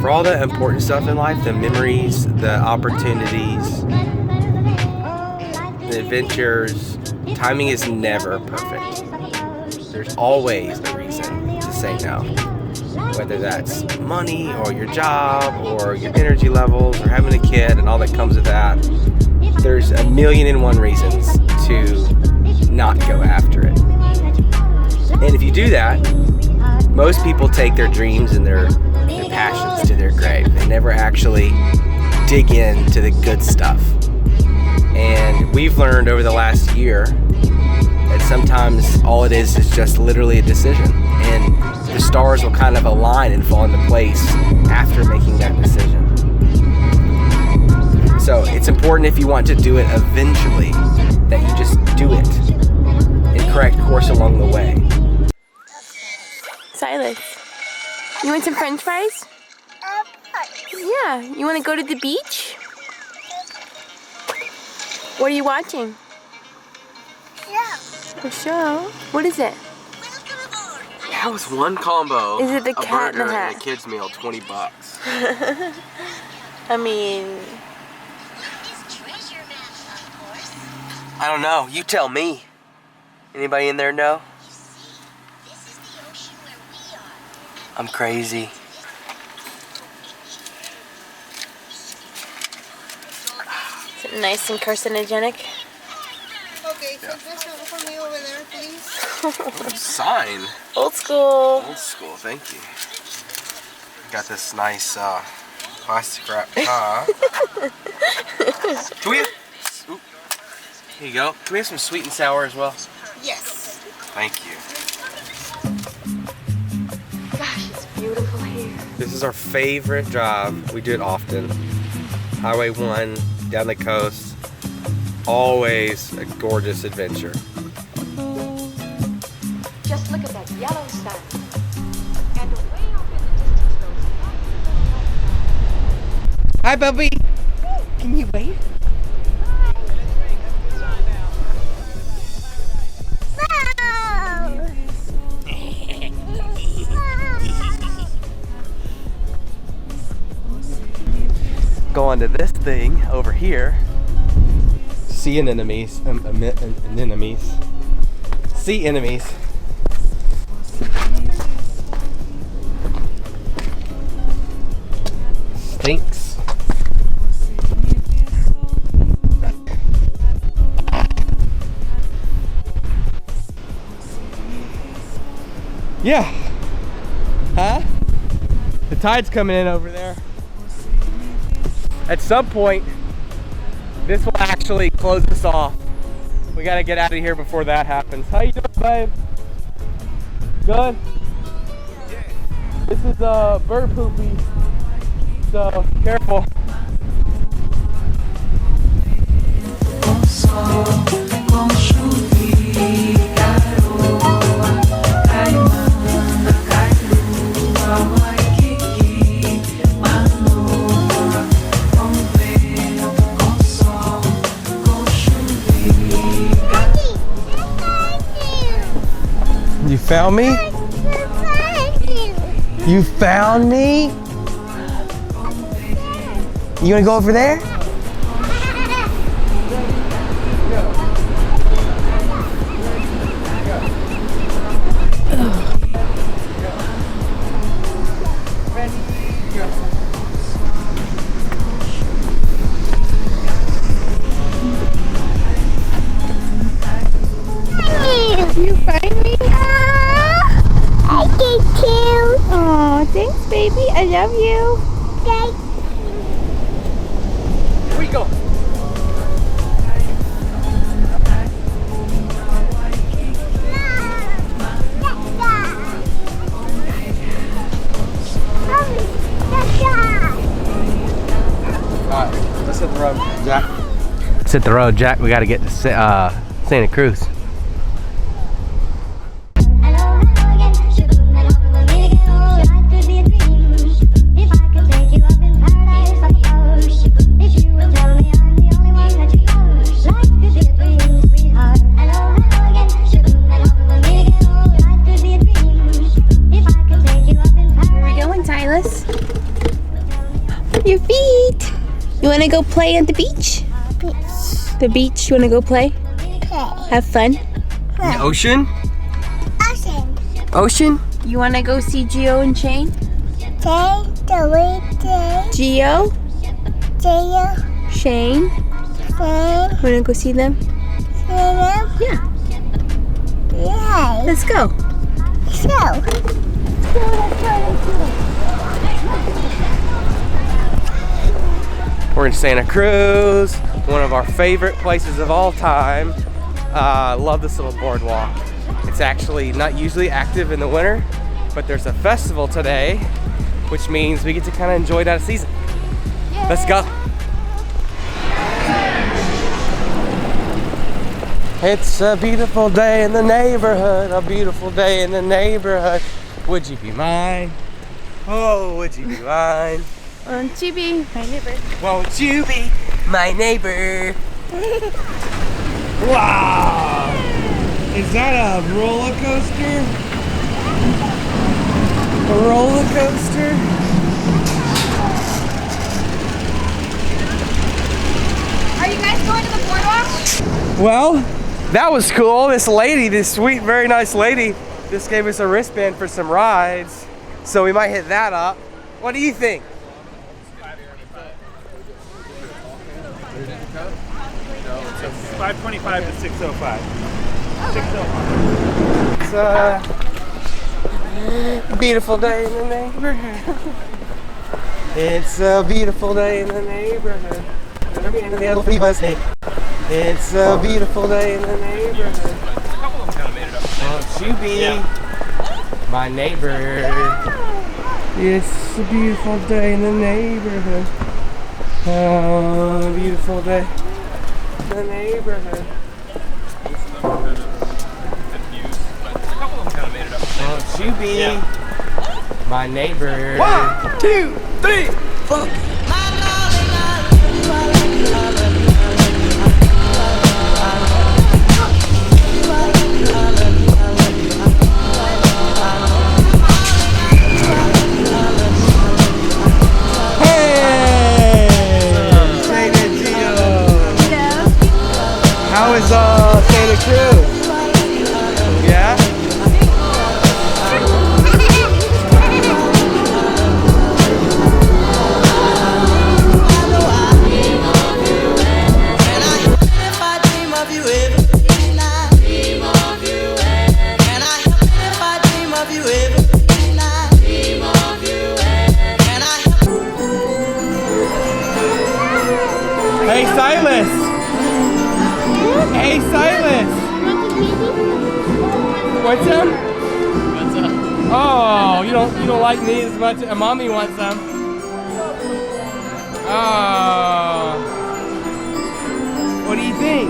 For all the important stuff in life, the memories, the opportunities, the adventures, timing is never perfect. There's always a reason to say no. Whether that's money or your job or your energy levels or having a kid and all that comes with that. There's 1,000,001 reasons to not go after it. And if you do that, most people take their dreams and their passions to their grave. They never actually dig into the good stuff. And we've learned over the last year that sometimes all it is just literally a decision. And the stars will kind of align and fall into place after making that decision. So it's important, if you want to do it eventually, that you just do it in correct course along the way. Silas, you want some french fries? Yeah, you want to go to the beach? What are you watching? A show? What is it? That was one combo. Is it the Cat in the Hat? And a kid's meal, $20. I mean... I don't know. You tell me. Anybody in there know? I'm crazy. Is it nice and carcinogenic? Okay, so just for me over there, please. Sign. Old school. Old school, thank you. Got this nice plastic wrap top. Can we have... Oop. Here you go. Can we have some sweet and sour as well? Yes. Thank you. Gosh, it's beautiful here. This is our favorite drive. We do it often. Highway 1, down the coast. Always a gorgeous adventure. Just look at that yellow sun. And way off in the distance, those... Hi, Bubby. Can you wait? Go on to this thing over here. Sea anemones. Anemones. Sea enemies. Stinks. Yeah. Huh? The tide's coming in over there. At some point, this will actually close us off. We gotta get out of here before that happens. How you doing, babe? Good? This is bird poopy, so careful. You found me? You found me? You wanna go over there? You find me? I get you. Oh, thanks, baby. I love you. Okay. Here we go. Alright, let's hit the road, Jack. Let's hit the road, Jack. We gotta get to Santa Cruz. your feet. You want to go play at the beach? Beach. The beach, you want to go play? Play. Have fun? The ocean? Ocean. Ocean? You want to go see Gio and Shane? Day, the weekday. Gio? Day, Shane? day, Want to go see them? day. Yeah. Yeah. Let's go. So. We're in Santa Cruz, one of our favorite places of all time. I love this little boardwalk. It's actually not usually active in the winter, but there's a festival today, which means we get to kind of enjoy it out of season. Yay. Let's go. It's a beautiful day in the neighborhood, a beautiful day in the neighborhood. Would you be mine? Oh, would you be mine? Won't you be my neighbor? Won't you be my neighbor? Wow! Is that a roller coaster? A roller coaster? Are you guys going to the boardwalk? Well, that was cool. This lady, this sweet, very nice lady, just gave us a wristband for some rides. So we might hit that up. What do you think? It's 525 to 605. 605. It's a beautiful day in the neighborhood. It's a beautiful day in the neighborhood. It's a beautiful day in the neighborhood. Won't you be my neighbor? It's a beautiful day in the neighborhood. Oh, beautiful day in the neighborhood. Won't you be my neighbor? 1, 2, 3, 4. How is Santa Cruz? Yeah? Hey Silas! Hey Silas! Want some? What's up? Oh, you don't like me as much. Mommy wants some. Oh. What do you think?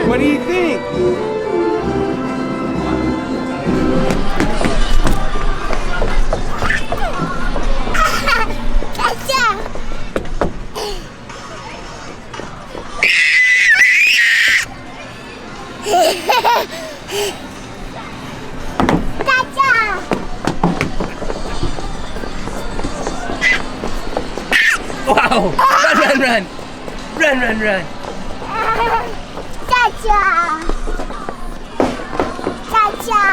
What do you think? Wow! Run, run, run! Run, run, run! Cha-cha! Cha-cha!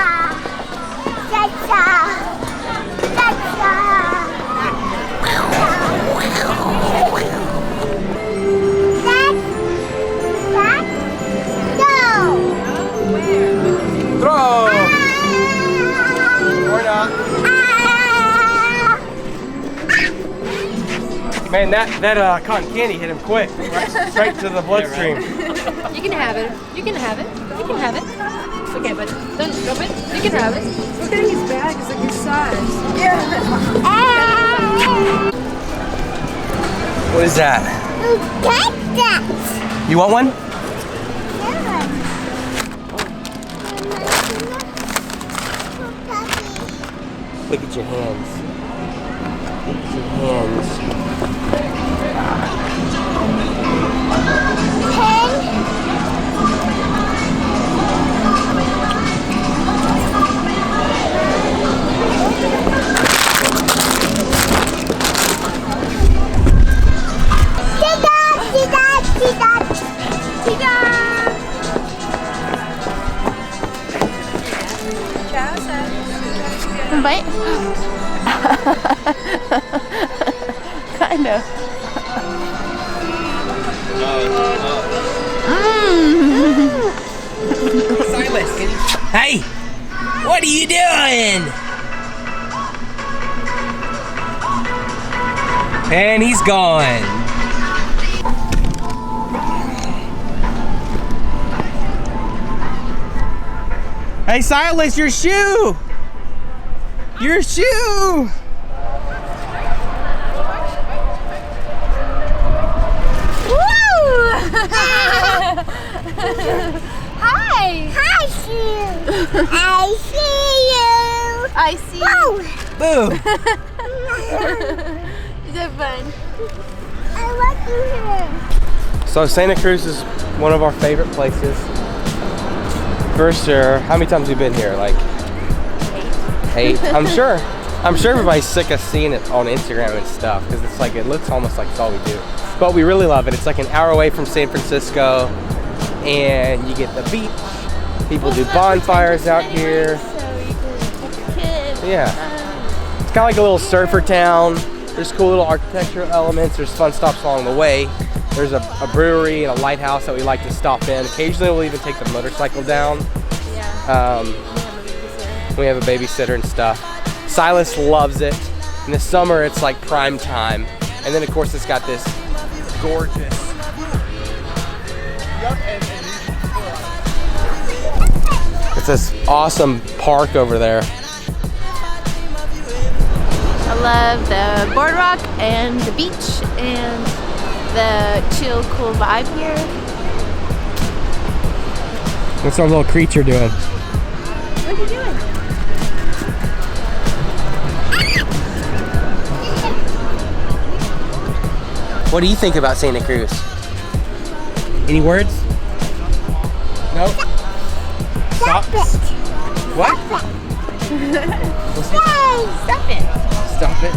Cha-cha! Cha-cha! Throw! Or not. Man, that cotton candy hit him quick. Right, straight to the bloodstream. You can have it. You can have it. You can have it. Okay, but don't drop it. You can have it. Look at his bag. It's like his size. What is that? You want one? Look at your hands. Look at your hands. Bite? Kind of. Silas, can you... Hey! What are you doing? And he's gone. Hey Silas, your shoe! Your shoe! Hi! Hi, Sue. I see you. I see. Whoa. Boo! Is that fun? I want you here. So Santa Cruz is one of our favorite places. For sure. How many times have you been here? Like 8. I'm sure everybody's sick of seeing it on Instagram and stuff because it's like, it looks almost like it's all we do. But we really love it. It's like an hour away from San Francisco and you get the beach. People do bonfires out here. Yeah. It's kind of like a little surfer town. There's cool little architectural elements. There's fun stops along the way. There's a brewery and a lighthouse that we like to stop in. Occasionally we'll even take the motorcycle down. We have a babysitter and stuff. Silas loves it. In the summer it's like prime time. And then of course it's got this gorgeous. It's this awesome park over there. I love the boardwalk and the beach and the chill, cool vibe here. What's our little creature doing? What are you doing? What do you think about Santa Cruz? Any words? Nope. Stop. What? Stop it. Stop it.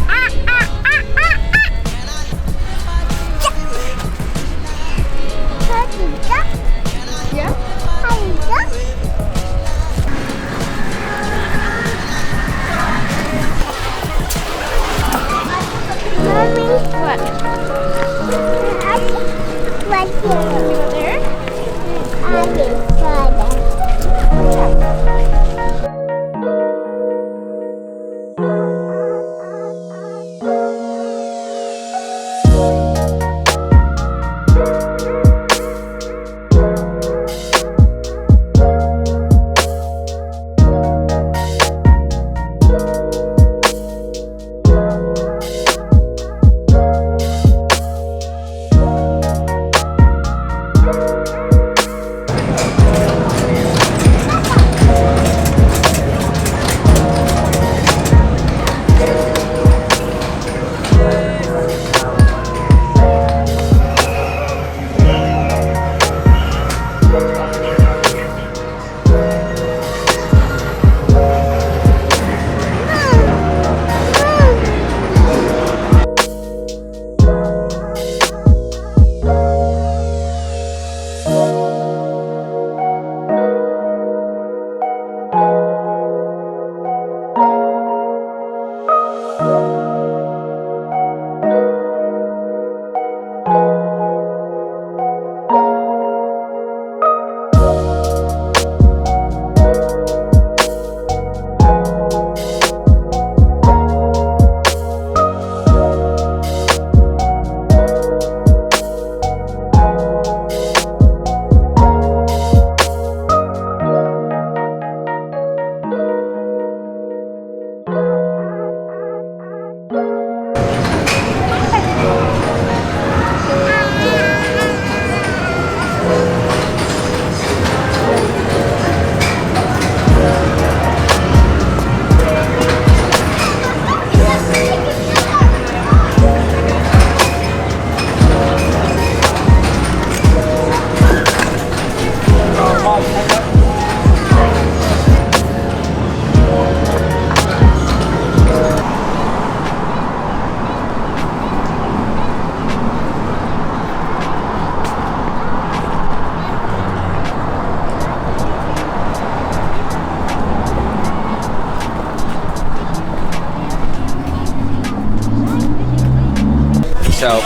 So,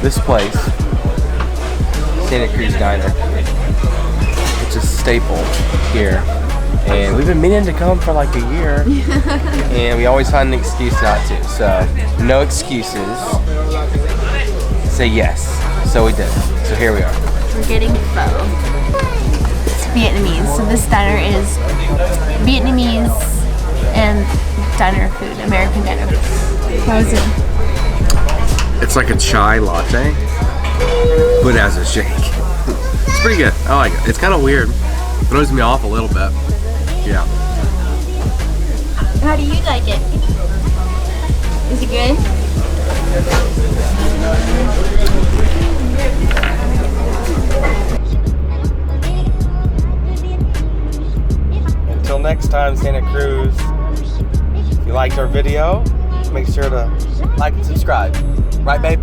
this place, Santa Cruz Diner, it's a staple here. And we've been meaning to come for like a year. And we always find an excuse not to. So, no excuses. Say yes. So we did. So here we are. We're getting pho. It's Vietnamese. So this diner is Vietnamese and diner food, American diner food. How is it? It's like a chai latte, but as a shake. It's pretty good. I like it. It's kind of weird. It throws me off a little bit. Yeah. How do you like it? Is it good? Until next time, Santa Cruz. If you liked our video, make sure to like and subscribe. Right, babe?